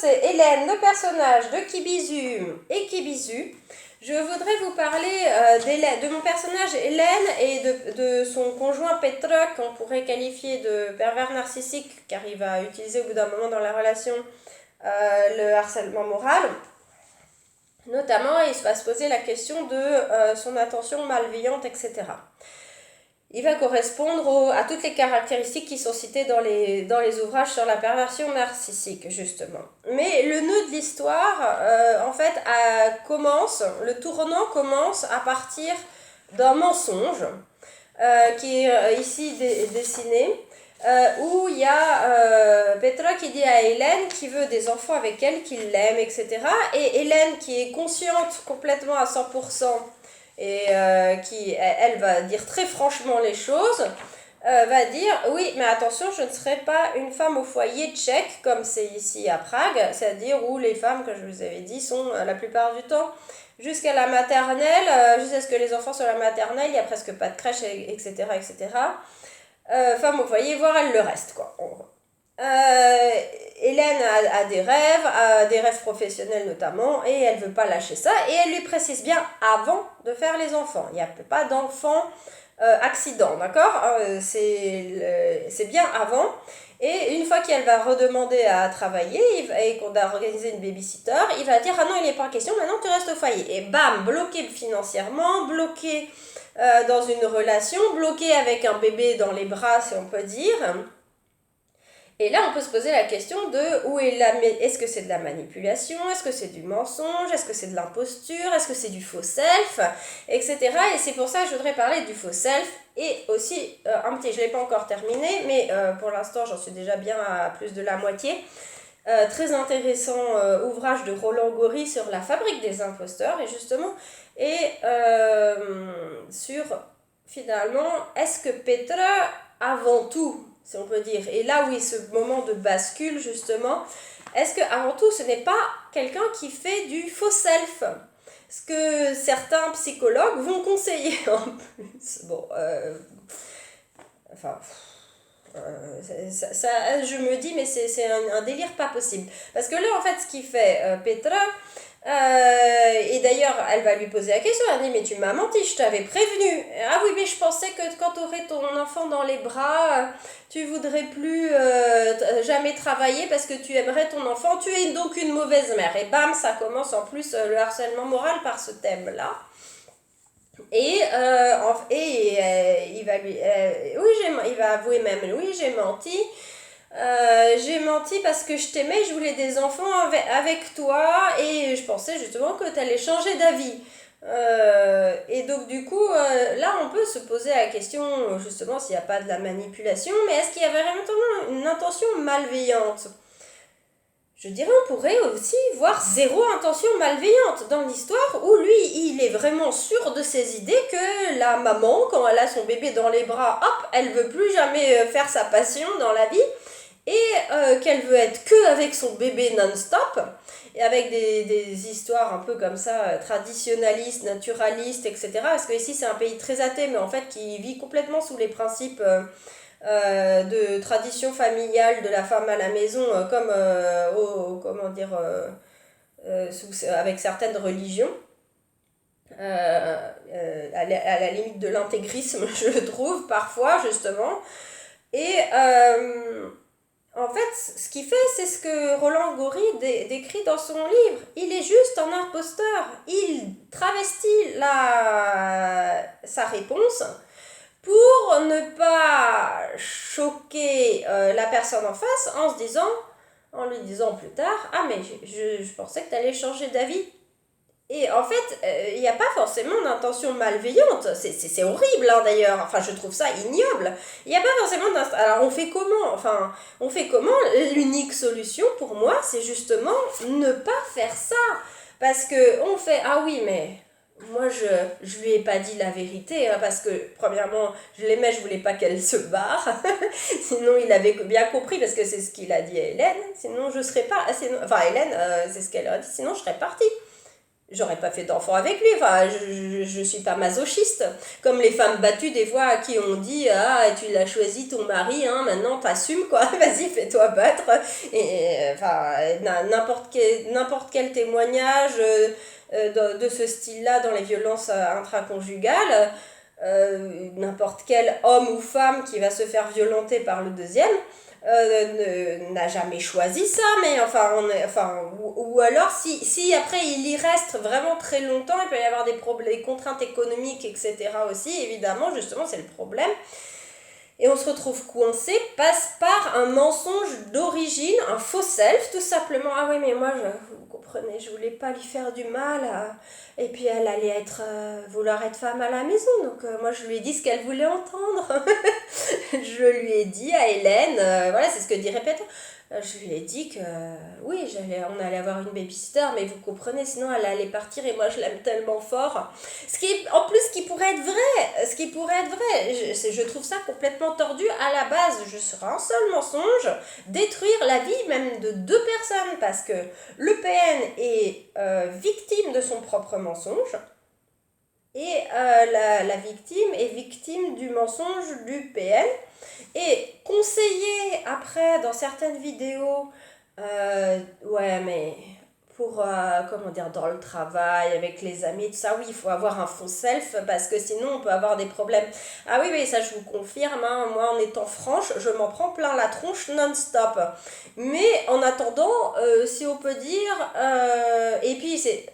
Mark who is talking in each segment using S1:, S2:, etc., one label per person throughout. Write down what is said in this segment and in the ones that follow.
S1: c'est Hélène, le personnage de Kibizu et Kibizu. Je voudrais vous parler de mon personnage Hélène et de son conjoint Petra, qu'on pourrait qualifier de pervers narcissique, car il va utiliser au bout d'un moment dans la relation le harcèlement moral. Notamment, il va se poser la question de son attention malveillante, etc. Il va correspondre à toutes les caractéristiques qui sont citées dans les ouvrages sur la perversion narcissique, justement. Mais le nœud de l'histoire, le tournant commence à partir d'un mensonge qui est ici dessiné, où il y a Petra qui dit à Hélène qu'il veut des enfants avec elle, qu'il l'aime, etc. Et Hélène, qui est consciente complètement à 100%, et elle va dire très franchement les choses, va dire oui, mais attention, je ne serai pas une femme au foyer tchèque comme c'est ici à Prague, c'est-à-dire où les femmes, comme je vous avais dit, sont la plupart du temps jusqu'à la maternelle, jusqu'à ce que les enfants soient à la maternelle, il n'y a presque pas de crèche, etc. Femme au foyer, voire elle le reste, quoi. Hélène a des rêves professionnels notamment, et elle veut pas lâcher ça, et elle lui précise bien avant de faire les enfants. Il n'y a pas d'enfant accident, d'accord, c'est bien avant. Et une fois qu'elle va redemander à travailler et qu'on a organisé une babysitter, il va dire ah non, il n'est pas question, maintenant tu restes au foyer. Et bam, bloqué financièrement, bloqué dans une relation, bloqué avec un bébé dans les bras, si on peut dire. Et là, on peut se poser la question de où est est-ce que c'est de la manipulation, est-ce que c'est du mensonge, est-ce que c'est de l'imposture, est-ce que c'est du faux self, etc. Et c'est pour ça que je voudrais parler du faux self et aussi je ne l'ai pas encore terminé, mais pour l'instant, j'en suis déjà bien à plus de la moitié. Très intéressant ouvrage de Roland Gori sur la fabrique des imposteurs, et justement, sur finalement, est-ce que Petra, avant tout, si on peut dire, et là où est ce moment de bascule justement, est-ce que avant tout ce n'est pas quelqu'un qui fait du faux self, ce que certains psychologues vont conseiller en plus. Bon, je me dis mais c'est un délire pas possible, parce que là en fait ce qu'il fait Petra, et d'ailleurs elle va lui poser la question, elle dit mais tu m'as menti, je t'avais prévenu. Ah oui, mais je pensais que quand tu aurais ton enfant dans les bras, tu voudrais plus jamais travailler parce que tu aimerais ton enfant, tu es donc une mauvaise mère. Et bam, ça commence en plus le harcèlement moral par ce thème là. Et il va il va avouer même, oui, j'ai menti. J'ai menti parce que je t'aimais, je voulais des enfants avec toi, et je pensais justement que tu allais changer d'avis. Et donc du coup, là on peut se poser la question justement s'il n'y a pas de la manipulation, mais est-ce qu'il y avait vraiment une intention malveillante ? Je dirais on pourrait aussi voir zéro intention malveillante dans l'histoire, où lui il est vraiment sûr de ses idées, que la maman, quand elle a son bébé dans les bras, hop, elle veut plus jamais faire sa passion dans la vie, et qu'elle veut être que avec son bébé non-stop, et avec des histoires un peu comme ça, traditionnalistes, naturalistes, etc. Parce que ici c'est un pays très athée, mais en fait qui vit complètement sous les principes de tradition familiale de la femme à la maison, avec certaines religions. À la limite de l'intégrisme, je trouve, parfois, justement. Et en fait, ce qu'il fait, c'est ce que Roland Gori décrit dans son livre. Il est juste un imposteur. Il travestit sa réponse pour ne pas choquer la personne en face en lui disant plus tard, ah mais je pensais que tu allais changer d'avis. Et en fait, il n'y a pas forcément d'intention malveillante. C'est horrible, hein, d'ailleurs. Enfin, je trouve ça ignoble. Il n'y a pas forcément d'intention. Alors, on fait comment ? L'unique solution, pour moi, c'est justement ne pas faire ça. Parce que on fait, ah oui, mais moi, je lui ai pas dit la vérité, hein, parce que, premièrement, je l'aimais, je voulais pas qu'elle se barre. Sinon, il avait bien compris, parce que c'est ce qu'il a dit à Hélène. Sinon, je serais pas... Hélène, c'est ce qu'elle a dit, sinon, je serais partie. j'aurais pas fait d'enfant avec lui, enfin, je suis pas masochiste. Comme les femmes battues, des fois, à qui on dit, ah, tu l'as choisi ton mari, hein, maintenant t'assumes, quoi, vas-y, fais-toi battre. Et, enfin, n'importe quel témoignage de ce style-là dans les violences intraconjugales, n'importe quel homme ou femme qui va se faire violenter par le deuxième, n'a jamais choisi ça, mais enfin, ou alors si après il y reste vraiment très longtemps, il peut y avoir des problèmes, des contraintes économiques, etc. aussi, évidemment, justement, c'est le problème. Et on se retrouve coincé, passe par un mensonge d'origine, un faux self, tout simplement. Ah oui, mais moi, vous comprenez, je voulais pas lui faire du mal. Et puis elle allait vouloir être femme à la maison. Donc moi, je lui ai dit ce qu'elle voulait entendre. Je lui ai dit à Hélène, voilà, c'est ce que dirait Petra. Je lui ai dit que oui, on allait avoir une babysitter, mais vous comprenez, sinon elle allait partir et moi je l'aime tellement fort. En plus, ce qui pourrait être vrai, je trouve ça complètement tordu. À la base, je serais un seul mensonge, détruire la vie même de deux personnes, parce que le PN est victime de son propre mensonge. Et la victime est victime du mensonge du PN. Et conseiller après dans certaines vidéos, ouais, mais pour, comment dire, dans le travail, avec les amis, tout ça, oui, il faut avoir un faux self parce que sinon on peut avoir des problèmes. Ah oui, oui, ça je vous confirme, hein, moi en étant franche, je m'en prends plein la tronche non-stop. Mais en attendant, si on peut dire, et puis c'est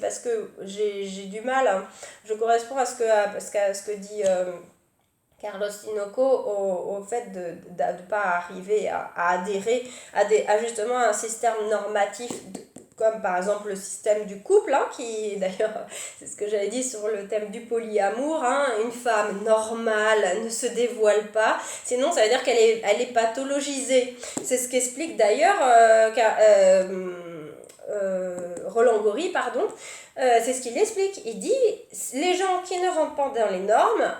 S1: parce que j'ai du mal, hein, je corresponds à ce que dit Carlos Tinoco au fait de ne pas arriver à adhérer à justement un système normatif comme par exemple le système du couple, hein, qui d'ailleurs, c'est ce que j'avais dit sur le thème du polyamour, hein, une femme normale ne se dévoile pas, sinon ça veut dire elle est pathologisée. C'est ce qu'explique d'ailleurs Roland Gori, pardon, c'est ce qu'il explique. Il dit, les gens qui ne rentrent pas dans les normes,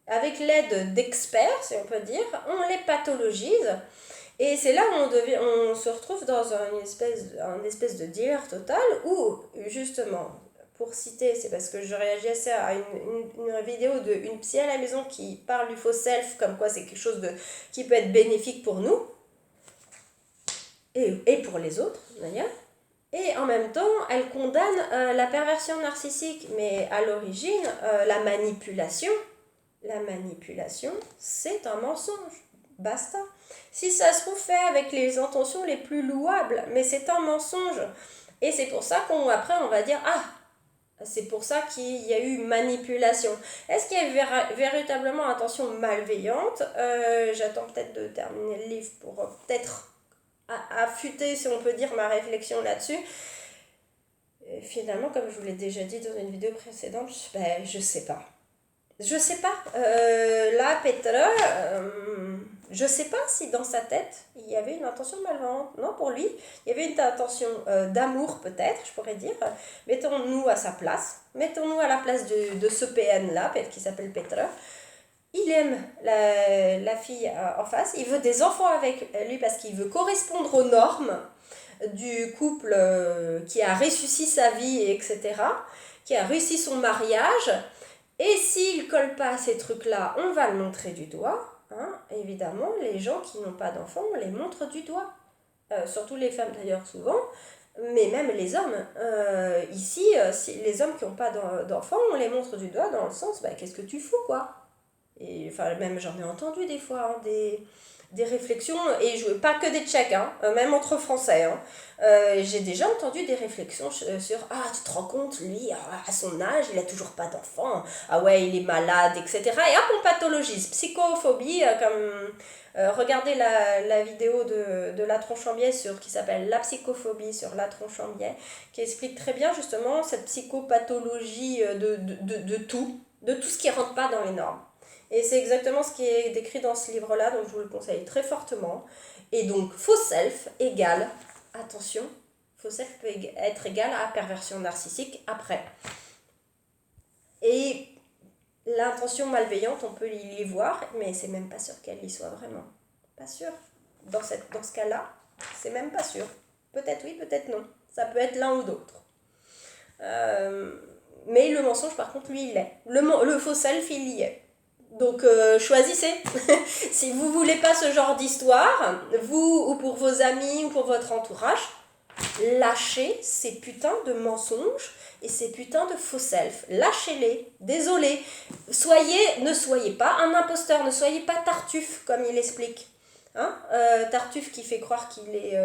S1: avec l'aide d'experts, si on peut dire, on les pathologise. Et c'est là où on se retrouve dans une espèce de dealer total où, justement, pour citer, c'est parce que je réagissais à une vidéo d'une psy à la maison qui parle du faux self, comme quoi c'est quelque chose qui peut être bénéfique pour nous, et pour les autres, d'ailleurs. Et en même temps, elle condamne la perversion narcissique, mais à l'origine, la manipulation, c'est un mensonge. Basta. Si ça se trouve fait avec les intentions les plus louables, mais c'est un mensonge. Et c'est pour ça qu'après, on va dire, ah, c'est pour ça qu'il y a eu manipulation. Est-ce qu'il y a eu véritablement intention malveillante? J'attends peut-être de terminer le livre pour peut-être affûter, si on peut dire, ma réflexion là-dessus. Et finalement, comme je vous l'ai déjà dit dans une vidéo précédente, je sais pas. Je sais pas. Là, Petra, je sais pas si dans sa tête, il y avait une intention malveillante. Non, pour lui, il y avait une intention d'amour, peut-être, je pourrais dire. Mettons-nous à sa place. Mettons-nous à la place de ce PN-là, qui s'appelle Petra. Il aime la fille en face. Il veut des enfants avec lui parce qu'il veut correspondre aux normes du couple qui a réussi sa vie, etc., qui a réussi son mariage. Et s'il ne colle pas à ces trucs-là, on va le montrer du doigt. Hein. Évidemment, les gens qui n'ont pas d'enfants, on les montre du doigt. Surtout les femmes d'ailleurs, souvent. Mais même les hommes. Ici, les hommes qui n'ont pas d'enfants, on les montre du doigt dans le sens, qu'est-ce que tu fous, quoi? Et enfin, même j'en ai entendu des fois, hein, des réflexions, et pas que des tchèques, hein, même entre français. Hein. J'ai déjà entendu des réflexions sur ah, tu te rends compte, lui, à son âge, il a toujours pas d'enfant. Ah ouais, il est malade, etc. Et hop, on pathologise. Psychophobie, regardez la vidéo de La Tronchambier qui s'appelle La psychophobie sur La Tronchambier, qui explique très bien justement cette psychopathologie de tout ce qui rentre pas dans les normes. Et c'est exactement ce qui est décrit dans ce livre-là, donc je vous le conseille très fortement. Et donc, faux self égale, attention, faux self peut être égal à perversion narcissique après. Et l'intention malveillante, on peut y voir, mais c'est même pas sûr qu'elle y soit vraiment. Pas sûr. Dans ce cas-là, c'est même pas sûr. Peut-être oui, peut-être non. Ça peut être l'un ou l'autre. Mais le mensonge, par contre, lui, il l'est. Le faux self, il y est. Donc choisissez. Si vous voulez pas ce genre d'histoire, vous ou pour vos amis ou pour votre entourage, lâchez ces putains de mensonges et ces putains de faux self. Lâchez-les. Désolé. Ne soyez pas un imposteur, ne soyez pas Tartuffe comme il explique. Hein, Tartuffe qui fait croire qu'il est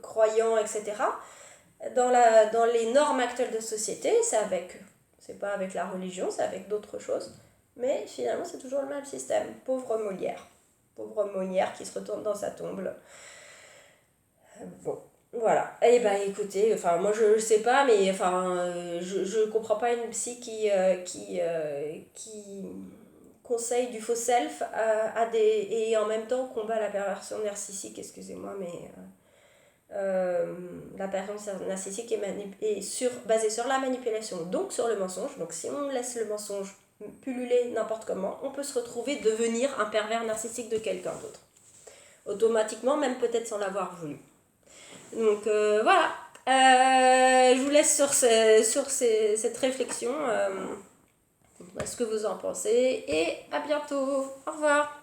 S1: croyant, etc. Dans les normes actuelles de société, c'est pas avec la religion, c'est avec d'autres choses. Mais finalement, c'est toujours le même système. Pauvre Molière. Pauvre Molière qui se retourne dans sa tombe. Bon, voilà. Eh ben, écoutez, enfin, moi je sais pas, mais enfin, je comprends pas une psy qui conseille du faux self et en même temps combat la perversion narcissique, excusez-moi, mais la perversion narcissique est basée sur la manipulation, donc sur le mensonge. Donc si on laisse le mensonge pulluler n'importe comment, on peut se retrouver devenir un pervers narcissique de quelqu'un d'autre. Automatiquement, même peut-être sans l'avoir voulu. Donc voilà, je vous laisse sur cette réflexion, ce que vous en pensez, et à bientôt, au revoir.